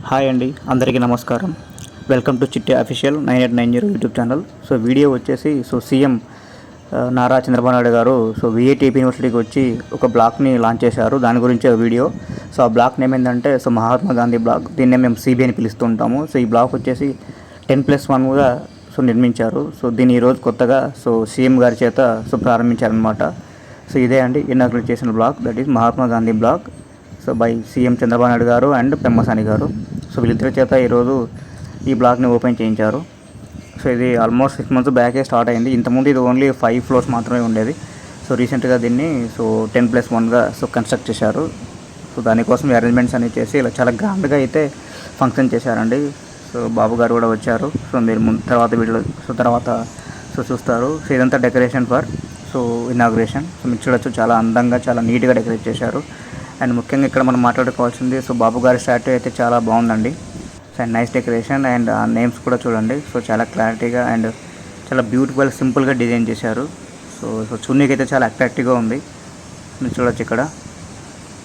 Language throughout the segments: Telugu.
హాయ్ అండి, అందరికీ నమస్కారం. వెల్కమ్ టు చిట్టి అఫీషియల్ 9890 యూట్యూబ్ ఛానల్. వీడియో వచ్చేసి సీఎం నారా చంద్రబాబు నాయుడు గారు విఐటిపి యూనివర్సిటీకి వచ్చి ఒక బ్లాక్ని లాంచ్ చేశారు. దాని గురించి వీడియో. ఆ బ్లాక్ నేమ్ ఏంటంటే మహాత్మా గాంధీ బ్లాక్. దీన్నే మేము సిబి అని పిలుస్తుంటాము. ఈ బ్లాక్ వచ్చేసి 10+1గా నిర్మించారు. దీన్ని ఈరోజు కొత్తగా సీఎం గారి చేత ప్రారంభించారనమాట. ఇదే అండి ఇనాగ్రేట్ చేసిన block, that is Mahatma Gandhi block. By CM Chandrababu Naidu గారు అండ్ పెమ్మసాని గారు. వీళ్ళిద్దరి చేత ఈరోజు ఈ బ్లాక్ని ఓపెన్ చేయించారు. ఇది ఆల్మోస్ట్ 6 months బ్యాకే స్టార్ట్ అయింది. ఇంతకుముందు ఇది ఓన్లీ 5 floors మాత్రమే ఉండేది. రీసెంట్గా దీన్ని 10+1గా కన్స్ట్రక్ట్ చేశారు. దానికోసం అరేంజ్మెంట్స్ అన్ని చేసి ఇలా చాలా గ్రాండ్గా అయితే ఫంక్షన్ చేశారండి. బాబు గారు కూడా వచ్చారు. మీరు తర్వాత వీడియో తర్వాత చూస్తారు. ఇదంతా డెకరేషన్ ఫర్ ఇనాగ్రేషన్. మీరు చూడొచ్చు, చాలా అందంగా చాలా నీట్గా డెకరేట్ చేశారు. అండ్ ముఖ్యంగా ఇక్కడ మనం మాట్లాడుకోవాల్సింది బాబు గారి స్టాట్యూ అయితే చాలా బాగుందండి. And nice decoration. అండ్ ఆ నేమ్స్ కూడా చూడండి. చాలా క్లారిటీగా అండ్ చాలా బ్యూటిఫుల్ సింపుల్గా డిజైన్ చేశారు. చూడనీకి అయితే చాలా అట్రాక్టివ్గా ఉంది. మీరు చూడొచ్చు ఇక్కడ.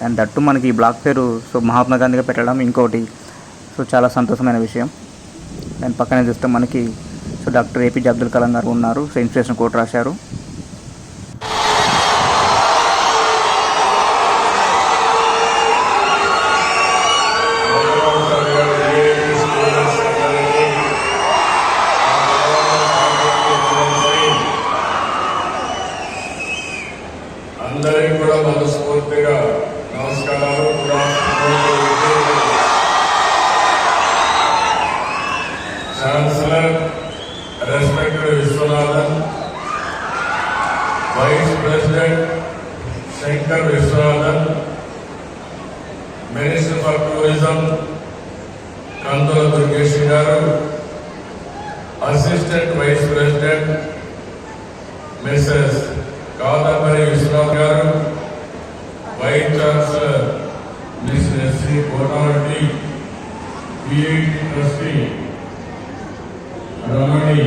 అండ్ దట్టు మనకి ఈ బ్లాక్ పేరు మహాత్మా గాంధీగా పెట్టడం ఇంకోటి చాలా సంతోషమైన విషయం. అండ్ పక్కనే చూస్తే మనకి డాక్టర్ ఏపీజే అబ్దుల్ కలాం గారు ఉన్నారు. ఇన్స్పిరేషన్ కోట్ రాశారు. అందరికీ కూడా మనస్ఫూర్తిగా నమస్కారాలు. Chancellor respected Viswanathan, vice president Sankar Viswanathan, minister for tourism Kandula Durgesh garu, assistant vice president Mrs Kadambari Viswanath garu, vice chancellor miss SC Konareddy, VIT trustee Ramani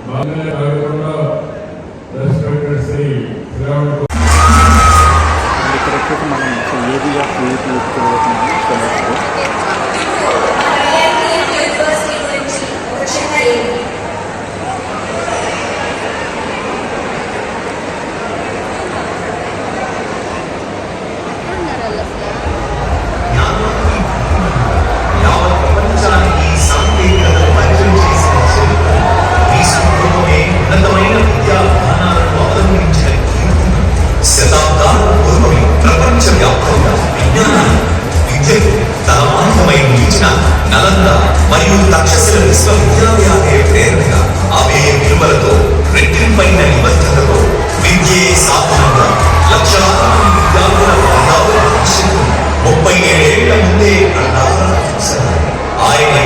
బాగా కాకుండా రెస్పెక్టెడ్ శ్రీ శ్రీరాముడు. ఇక్కడ వచ్చేసి మనం ఏబీగా మరియు తక్షశిల విశ్వవిద్యాలయాలే ప్రేరణగా అవే విలువలతో రెట్టింపైన నిబద్ధతతో విద్యే సాధనంగా లక్షలాది మంది విద్యార్థుల బంధాల భవిష్యత్తు 37 ఏళ్ల ముందే ఆయన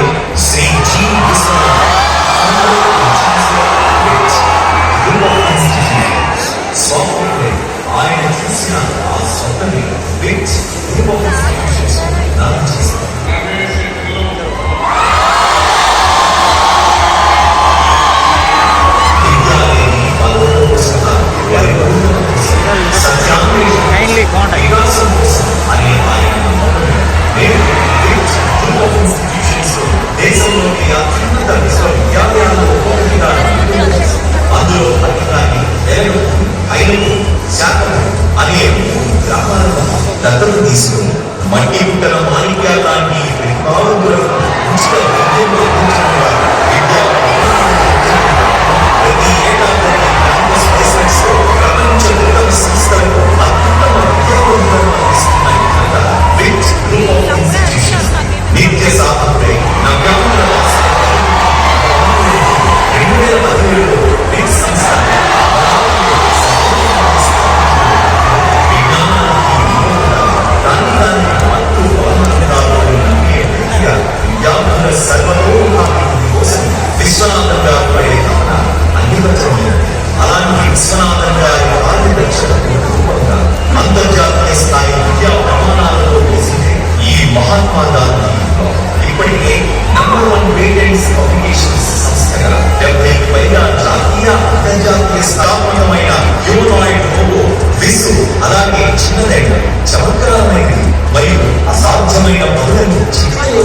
శ్రీ జీ విశ్వనాథ్ స్వామి ఆయన చూసిన ఆ స్వప్నమే గ్రూప్ ఆఫ్ ఇన్స్టిట్యూషన్స్ దానం చేస్తారు. దేశంలోని అత్యున్నత విశ్వవిద్యాలయాల్లో ఒకటిగా అందులో పట్టణాన్ని ఐదు శాఖలు అనే 3 గ్రామాలను దత్తత తీసుకుని మట్టి పుట్టన మాణిక్యాల లాంటి ప్రతిభావంతులకు ఉచిత విద్యను అందించడంగా ప్రతి ఏటా క్యాంపస్ ప్లేస్మెంట్స్ లో ప్రపంచ ఉత్తమ సంస్థలకు అత్యుత్తమ విద్యావంతులను అందిస్తున్న నిత్య సాధనపై నవ్యాంధ్ర 2017లో బిగ్ సంస్థ సర్వతోముఖాభివృద్ధి కోసం విశ్వనాథన్ గారు పడే తపన అనివార్యమైనది. అలాంటి విశ్వనాథన్ గారి ఆదిదక్షతకు రూపంగా అంతర్జాతీయ స్థాయి విద్యా ప్రమాణాలతో వేసింది ఈ మహాత్మా గాంధీ. ఇప్పటికే #1 పేటెంట్స్ పబ్లికేషన్స్ సంస్థగా 70కి పైగా జాతీయ అంతర్జాతీయ స్థాపనమైన హ్యూమనాయిడ్ రోబో విసు, అలాగే చిన్నదైన చమత్కారమైనది మరియు అసాధ్యమైన పనులను చిత్రంలో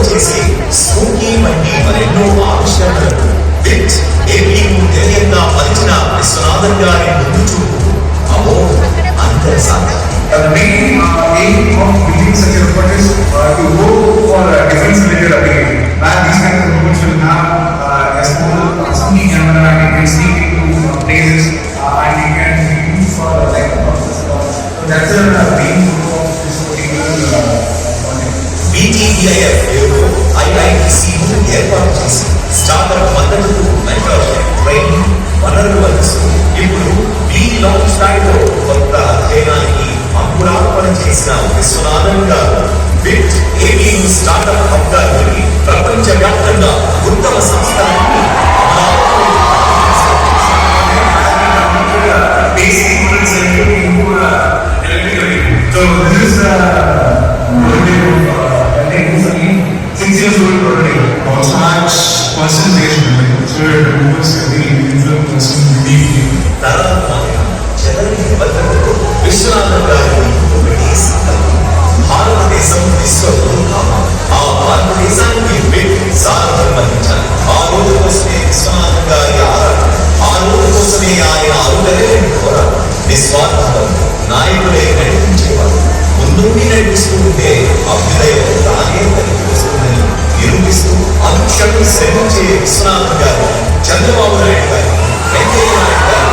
DIF పేరుతో IITCను ఏర్పాటు చేసి స్టార్టప్ మద్దతు, మెంటర్షిప్, ట్రైనింగ్, వనరులు అందిస్తూ ఇప్పుడు ఈ లాంచ్ ప్యాడ్లో కొత్త అధ్యయనానికి అంకురార్పణ చేసిన విశ్వనాథన్ గారు విత్ ఏటీఎం స్టార్టప్ హబ్ గా ఎదిగి ప్రపంచ వ్యాప్తంగా ఉత్తమ సంస్థలన్నీ విశ్వనాథన్ గారి భారతదేశం విశ్వంలో కావాలి. ఆ భారతదేశానికి సారథ్యం ఆ రోజు కోసమే విశ్వనాథన్ గారి ఆరాధన, ఆ రోజు కోసమే ఆయన అరుదైన పోరాటం. నిస్వార్థం, నాయకులే నడిపించేవారు. ముందుండి నడిపిస్తూ ఉంటే అభ్యుదయం తానే తనకి వస్తుందని నిరూపిస్తూ అనుక్షణం శ్రమించే విశ్వనాథన్ గారు, చంద్రబాబు నాయుడు గారు, వెంకయ్య నాయుడు గారు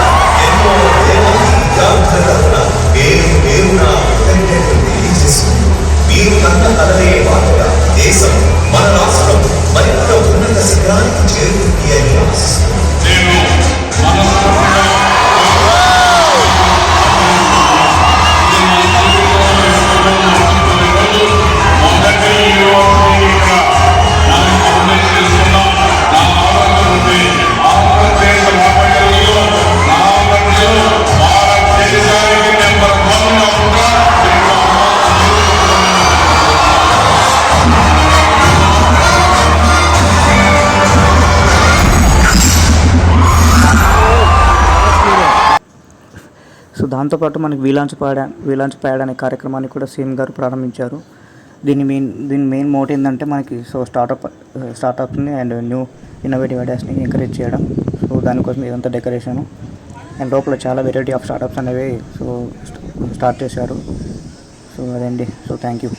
ఎన్నో వేలాది విద్యార్థుల తరఫున పేరున కృతజ్ఞతలు తెలియజేస్తుంది. మీరు కన్న కలలే బాధగా దేశం, మన రాష్ట్రం మరింత ఉన్నత శిఖరానికి చేరుతుంది అని ఆశిస్తుంది. సో దాంతోపాటు మనకి వీలాంచ్ ప్యాడ్ అనే కార్యక్రమాన్ని కూడా సీఎం గారు ప్రారంభించారు. దీని మెయిన్ మోటివ్ ఏంటంటే మనకి సో స్టార్టప్ని అండ్ న్యూ ఇన్నోవేటివ్ ఐడియాస్ని ఎంకరేజ్ చేయడం. సో దానికోసం ఇదంతా డెకరేషను అండ్ లోపల చాలా వెరైటీ ఆఫ్ స్టార్టప్స్ అనేవి సో స్టార్ట్ చేశారు. సో అదండి. So thank you.